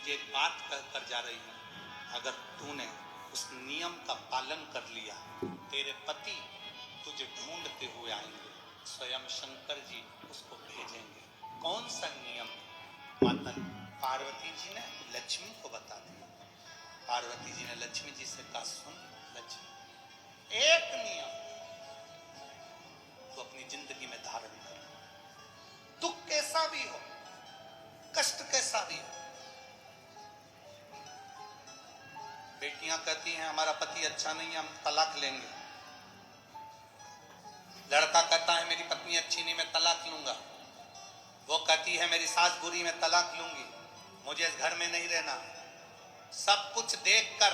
तुझे एक बात कहकर जा रही हूं, अगर तूने उस नियम का पालन कर लिया, तेरे पति तुझे ढूंढते हुए आएंगे, स्वयं शंकर जी उसको भेजेंगे। कौन सा नियम? माता पार्वती जी ने लक्ष्मी को बता दिया। पार्वती जी ने लक्ष्मी जी से कहा, सुन लक्ष्मी, एक नियम तो अपनी जिंदगी में धारण कर, दुख कैसा भी हो, कष्ट कैसा भी हो। बेटियां कहती हैं हमारा पति अच्छा नहीं है, हम तलाक लेंगे। लड़का कहता है मेरी पत्नी अच्छी नहीं, मैं तलाक लूंगा। वो कहती है मेरी सास बुरी, मैं तलाक लूंगी, मुझे इस घर में नहीं रहना। सब कुछ देखकर,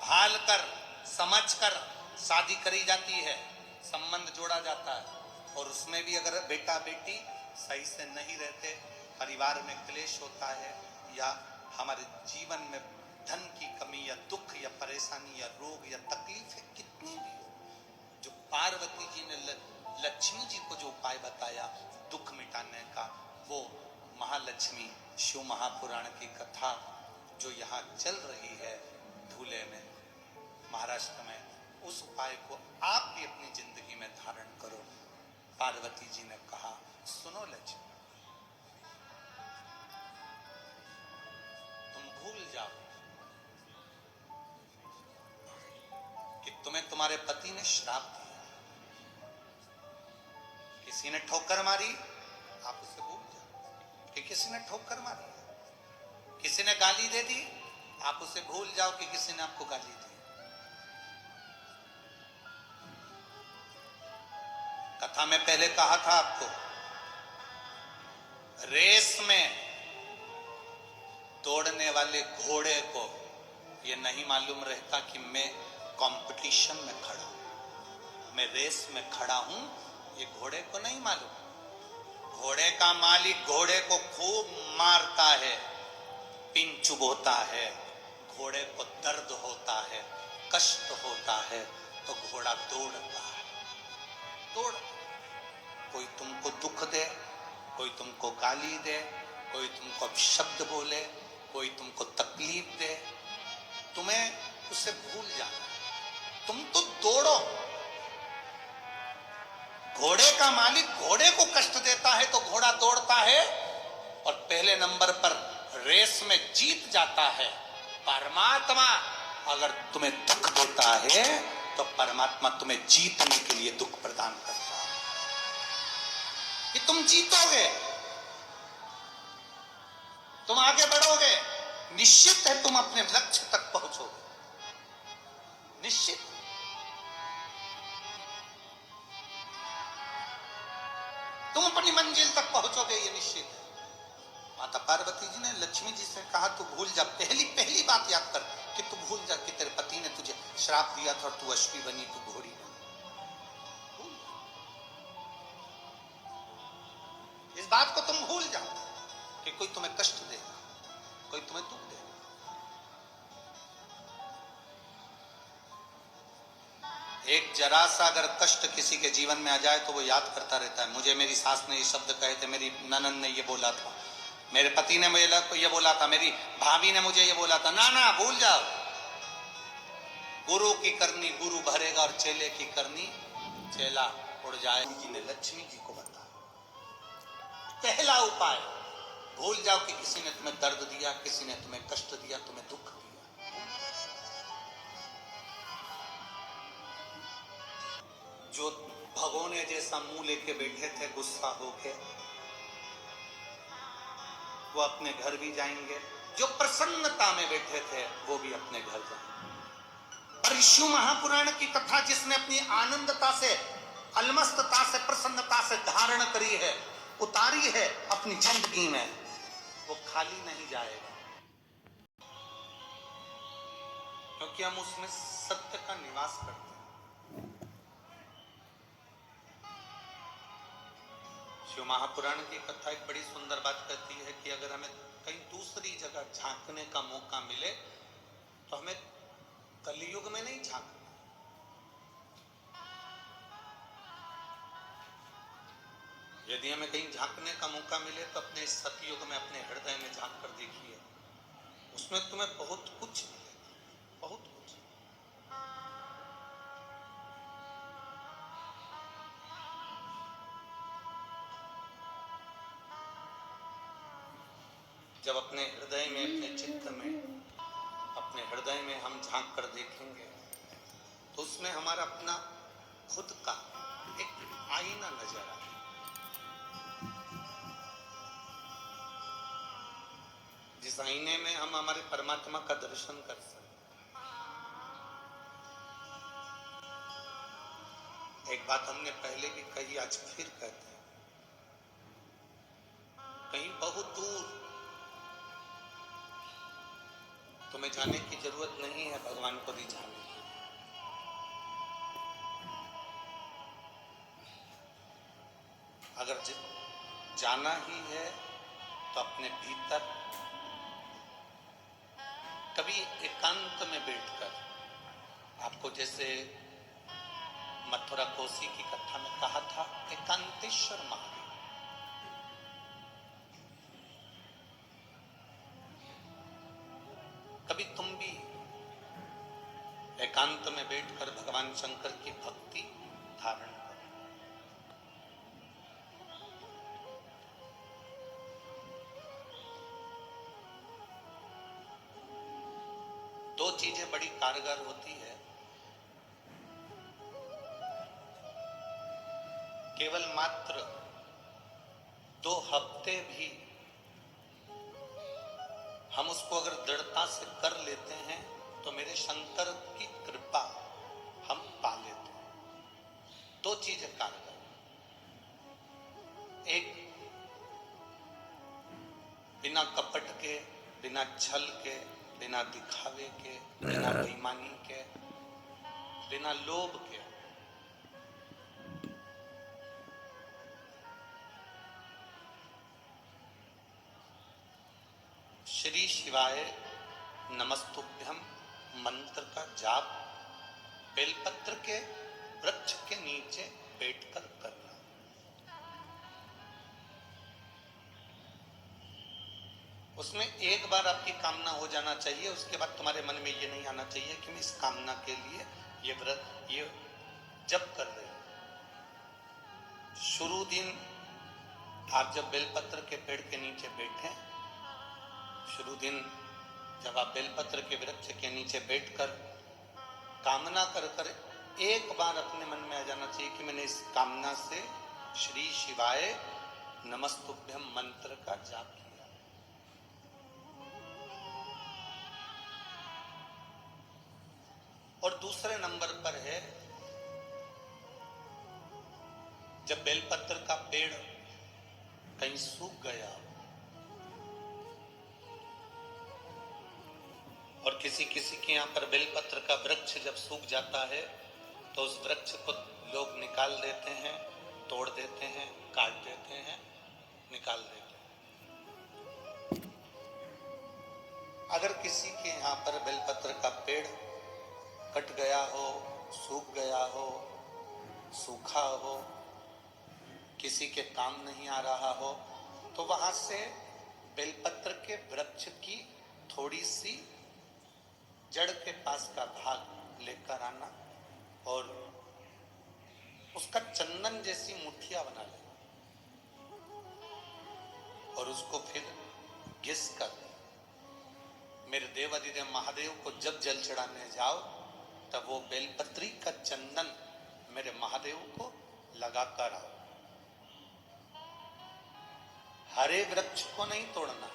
भाल कर, समझ कर शादी करी जाती है, संबंध जोड़ा जाता है। और उसमें भी अगर बेटा बेटी सही से नहीं रहते, परिवार में क्लेश होता है, या हमारे जीवन में धन की कमी या दुख या परेशानी या रोग या तकलीफ है कितनी भी हो, जो पार्वती जी ने लक्ष्मी जी को जो उपाय बताया दुख मिटाने का, वो महालक्ष्मी शिव महापुराण की कथा जो यहाँ चल रही है धूले में, महाराष्ट्र में, उस उपाय को आप भी अपनी जिंदगी में धारण करो। पार्वती जी ने कहा, सुनो लक्ष्मी, तुम भूल जाओ कि तुम्हें तुम्हारे पति ने श्राप दिया, किसी ने ठोकर मारी, आप उसे भूल जाओ कि किसी ने ठोकर मारी, किसी ने गाली दे दी, आप उसे भूल जाओ कि किसी ने आपको गाली दी। कथा में पहले कहा था आपको, रेस में दौड़ने वाले घोड़े को यह नहीं मालूम रहता कि मैं कंपटीशन में खड़ा हूं, मैं रेस में खड़ा हूं, ये घोड़े को नहीं मालूम। घोड़े का मालिक घोड़े को खूब मारता है, पिन चुभोता है, घोड़े को दर्द होता है, कष्ट होता है, तो घोड़ा दौड़ता है। दौड़, कोई तुमको दुख दे, कोई तुमको गाली दे, कोई तुमको अपशब्द बोले, कोई तुमको तकलीफ दे, तुम्हें उसे भूल जाना, तुम तो दौड़ो। घोड़े का मालिक घोड़े को कष्ट देता है तो घोड़ा दौड़ता है और पहले नंबर पर रेस में जीत जाता है। परमात्मा अगर तुम्हें दुख देता है तो परमात्मा तुम्हें जीतने के लिए दुख प्रदान करता है कि तुम जीतोगे, तुम आगे बढ़ोगे, निश्चित है तुम अपने लक्ष्य तक पहुंचोगे, निश्चित। तुम अपनी मंजिल तक पहुंचोगे, ये निश्चित है। माता पार्वती जी ने लक्ष्मी जी से कहा तू भूल जा, पहली बात याद कर कि तू भूल जा कि तेरे पति ने तुझे श्राप दिया था और तू अश्वी बनी, तू घोड़ी बनी। इस बात को तुम भूल जाओ कि कोई तुम्हें कष्ट देगा, कोई तुम्हें दुख देगा। एक जरा सा अगर कष्ट किसी के जीवन में आ जाए तो वो याद करता रहता है, मुझे मेरी सास ने ये शब्द कहे थे, मेरी ननद ने ये बोला था, मेरे पति ने मुझे ये बोला था, मेरी भाभी ने मुझे ये बोला था। ना ना, भूल जाओ। गुरु की करनी गुरु भरेगा और चेले की करनी चेला उड़ जाए। जी ने लक्ष्मी जी को बताया पहला उपाय, भूल जाओ कि किसी ने तुम्हें दर्द दिया, किसी ने तुम्हें कष्ट दिया, तुम्हें दुख दिया। जो भगोने जैसा मुंह लेके बैठे थे गुस्सा होके, वो अपने घर भी जाएंगे। जो प्रसन्नता में बैठे थे वो भी अपने घर जाएंगे। और शिव महापुराण की कथा जिसने अपनी आनंदता से, अलमस्तता से, प्रसन्नता से धारण करी है, उतारी है अपनी जिंदगी में, वो खाली नहीं जाएगा, क्योंकि हम उसमें सत्य का निवास करते हैं। शिव महापुराण की कथा एक बड़ी सुंदर बात कहती है कि अगर हमें कहीं दूसरी जगह झांकने का मौका मिले तो हमें कलयुग में नहीं झांकना। यदि हमें कहीं झांकने का मौका मिले तो अपने सतयुग में, अपने हृदय में झांक कर देखिए उसमें तुम्हें बहुत कुछ मिलेगा, बहुत कुछ। जब अपने हृदय में, अपने चित्त में, अपने हृदय में हम झांक कर देखेंगे तो उसमें हमारा अपना खुद का एक आईना नजर आए। जिस आईने में हम हमारे परमात्मा का दर्शन कर सकें। एक बात हमने पहले भी कही, आज फिर कहते हैं, कहीं बहुत दूर तुम्हें जाने की जरूरत नहीं है भगवान को रिझाने की। अगर जाना ही है तो अपने भीतर कभी एकांत में बैठकर, आपको जैसे मथुरा कोसी की कथा में कहा था, एकांतेश्वर महादेव। कभी तुम भी एकांत में बैठकर भगवान शंकर की भक्ति धारण करो। दो चीजें बड़ी कारगर होती है। केवल मात्र 2 हफ्ते भी हम उसको अगर दृढ़ता से कर लेते हैं तो मेरे शंकर की कृपा हम पा लेते हैं। 2 चीजें कारगर, एक बिना कपट के, बिना छल के, बिना दिखावे के, बिना बेईमानी के, बिना लोभ के श्री शिवाय नमस्तुभ्यम मंत्र का जाप बेलपत्र के वृक्ष के नीचे बैठकर करना। उसमें एक बार आपकी कामना हो जाना चाहिए, उसके बाद तुम्हारे मन में ये नहीं आना चाहिए कि मैं इस कामना के लिए ये व्रत, ये जप कर रहे हो। शुरू दिन आप जब बेलपत्र के पेड़ के नीचे बैठे, शुरू दिन जब आप बेलपत्र के वृक्ष के नीचे बैठकर कामना कर कर एक बार अपने मन में आ जाना चाहिए कि मैंने इस कामना से श्री शिवाय नमस्तुभ्यम मंत्र का जाप किया। और दूसरे नंबर पर है, जब बेलपत्र का पेड़ कहीं सूख गया और किसी किसी के यहाँ पर बेलपत्र का वृक्ष जब सूख जाता है तो उस वृक्ष को लोग निकाल देते हैं, तोड़ देते हैं, काट देते हैं, निकाल देते हैं। अगर किसी के यहाँ पर बेलपत्र का पेड़ कट गया हो, सूख गया हो, सूखा हो, किसी के काम नहीं आ रहा हो, तो वहां से बेलपत्र के वृक्ष की थोड़ी सी जड़ के पास का भाग लेकर आना और उसका चंदन जैसी मुठिया बना लेना और उसको फिर घिस कर मेरे देवाधिदेव महादेव को जब जल चढ़ाने जाओ तब वो बेलपत्री का चंदन मेरे महादेव को लगाकर आओ। हरे वृक्ष को नहीं तोड़ना।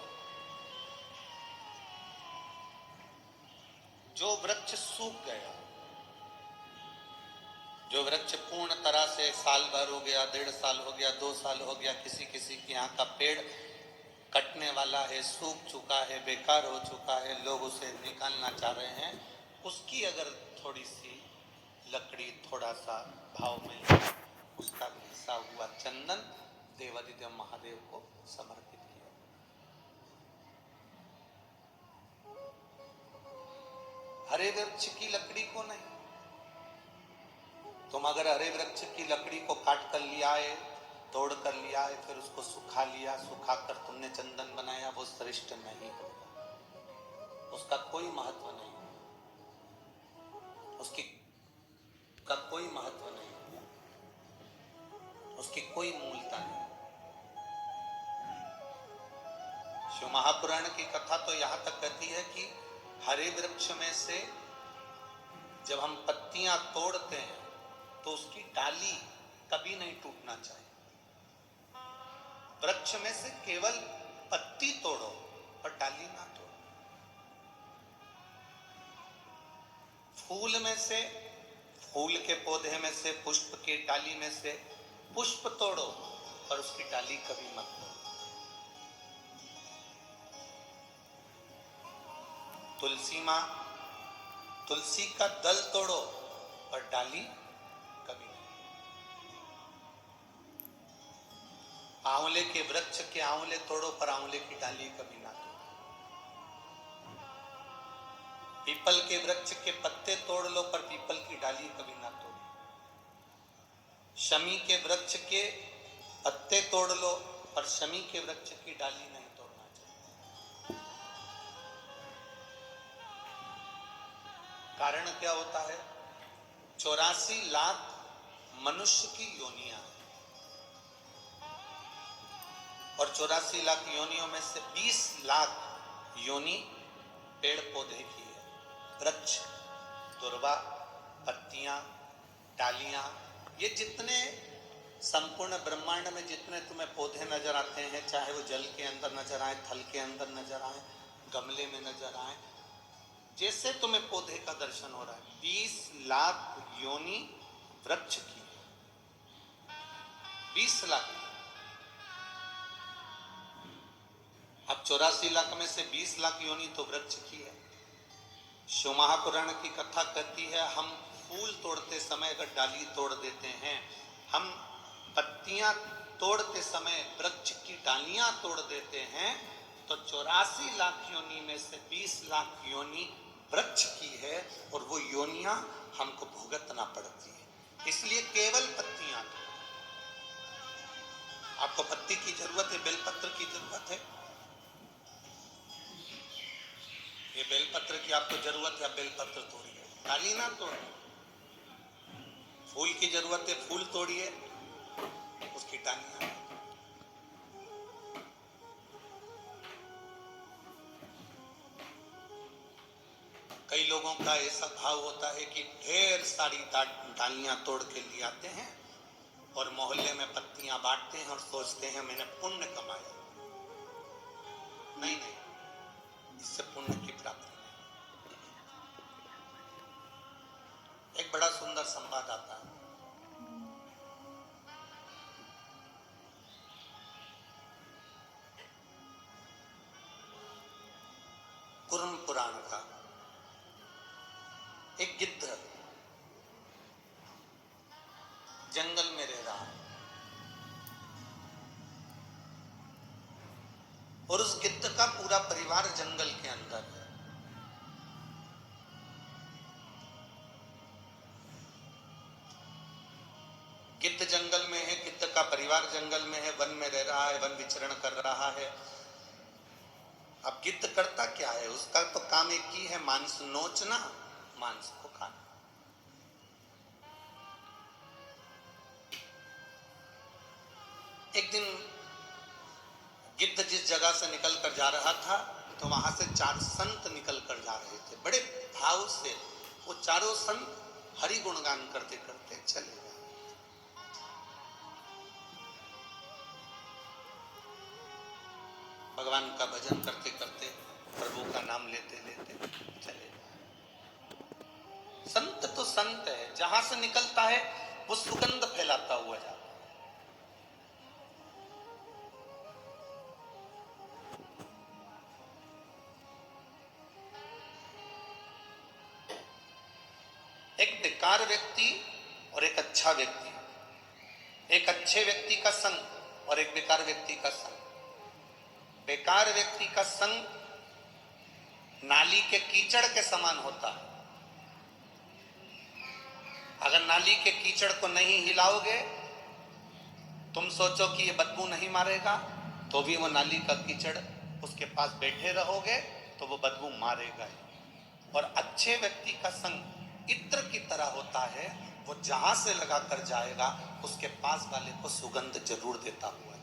जो वृक्ष सूख गया, जो वृक्ष पूर्ण तरह से साल भर हो गया, 1.5 साल हो गया, 2 साल हो गया, किसी किसी के यहाँ का पेड़ कटने वाला है, सूख चुका है, बेकार हो चुका है, लोग उसे निकालना चाह रहे हैं, उसकी अगर थोड़ी सी लकड़ी, थोड़ा सा भाव में उसका घिसा हुआ चंदन देवाधिदेव महादेव को समर्पित किया। हरे वृक्ष की लकड़ी को नहीं। तुम अगर हरे वृक्ष की लकड़ी को काट कर लिया है, तोड़ कर लिया है, फिर उसको सुखा लिया, सुखा कर तुमने चंदन बनाया, वो श्रेष्ठ नहीं होगा। कोई महत्व नहीं, उसकी का कोई महत्व नहीं, उसकी कोई मूलता नहीं। शिव महापुराण की कथा तो यहां तक कहती है कि हरे वृक्ष में से जब हम पत्तियां तोड़ते हैं तो उसकी डाली कभी नहीं टूटना चाहिए। वृक्ष में से केवल पत्ती तोड़ो पर डाली ना तोड़ो। फूल में से, फूल के पौधे में से, पुष्प की डाली में से पुष्प तोड़ो पर उसकी डाली कभी मत तोड़ो। तुलसी मां, तुलसी का दल तोड़ो पर डाली कभी नहीं। आंवले के वृक्ष के आंवले तोड़ो पर आंवले की डाली कभी ना तोड़ो। पीपल के वृक्ष के पत्ते तोड़ लो पर पीपल की डाली कभी ना तोड़ो। शमी के वृक्ष के पत्ते तोड़ लो पर शमी के वृक्ष की डाली नहीं तोड़ना चाहिए। कारण क्या होता है? 84 लाख मनुष्य की योनियां हैं और 84 लाख योनियों में से 20 लाख योनि पेड़ पौधे की है। वृक्ष, दुर्वा, पत्तियां, डालियां, ये जितने संपूर्ण ब्रह्मांड में जितने तुम्हें पौधे नजर आते हैं, चाहे वो जल के अंदर नजर आए, थल के अंदर नजर आए, गमले में नजर आए, जैसे तुम्हें पौधे का दर्शन हो रहा है, 20 लाख योनि वृक्ष की, 20 लाख। अब 84 लाख में से 20 लाख योनि तो वृक्ष की है। शिव महापुराण की कथा कहती है हम फूल तोड़ते समय अगर डाली तोड़ देते हैं, हम पत्तियां तोड़ते समय वृक्ष की डालियां तोड़ देते हैं, तो 84 लाख योनि में से 20 लाख योनि वृक्ष की है और वो योनियां हमको भुगतना पड़ती है। इसलिए केवल पत्तियां तोड़ो। आपको पत्ती की जरूरत है, बेलपत्र की जरूरत है, ये बेलपत्र की आपको जरूरत है, बेलपत्र तोड़िए, डाली ना तोड़िए। फूल की जरूरत है, फूल तोड़िए, उसकी डालियां। कई लोगों का ऐसा भाव होता है कि ढेर सारी डालियां तोड़ के ले आते हैं और मोहल्ले में पत्तियां बांटते हैं और सोचते हैं मैंने पुण्य कमाया। नहीं नहीं, इससे पुण्य की प्राप्ति नहीं। एक बड़ा सुंदर संवाद आता है। कुर्म पुराण का एक गिद्ध जंगल में रह रहा है और उस गिद्ध का पूरा परिवार जंगल के अंदर है। गिद्ध जंगल में है, गिद्ध का परिवार जंगल में है, वन में रह रहा है, वन विचरण कर रहा है। अब गिद्ध करता क्या है? उसका तो काम एक ही है, मांस नोचना, मांस को खाना। एक दिन गिद्ध जिस जगह से निकल कर जा रहा था तो वहां से 4 संत निकल कर जा रहे थे। बड़े भाव से वो चारों संत हरि गुणगान करते करते चले गए। भगवान का भजन करते करते, प्रभु का नाम लेते लेते चले गए। संत तो संत है, जहां से निकलता है वो सुगंध फैलाता हुआ जाता है। एक बेकार व्यक्ति और एक अच्छा व्यक्ति, एक अच्छे व्यक्ति का संग और एक बेकार व्यक्ति का संग। बेकार व्यक्ति का संग नाली के कीचड़ के समान होता है। अगर नाली के कीचड़ को नहीं हिलाओगे, तुम सोचो कि ये बदबू नहीं मारेगा, तो भी वो नाली का कीचड़ उसके पास बैठे रहोगे तो वो बदबू मारेगा ही। और अच्छे व्यक्ति का संग इत्र की तरह होता है, वो जहां से लगा कर जाएगा उसके पास वाले को सुगंध जरूर देता हुआ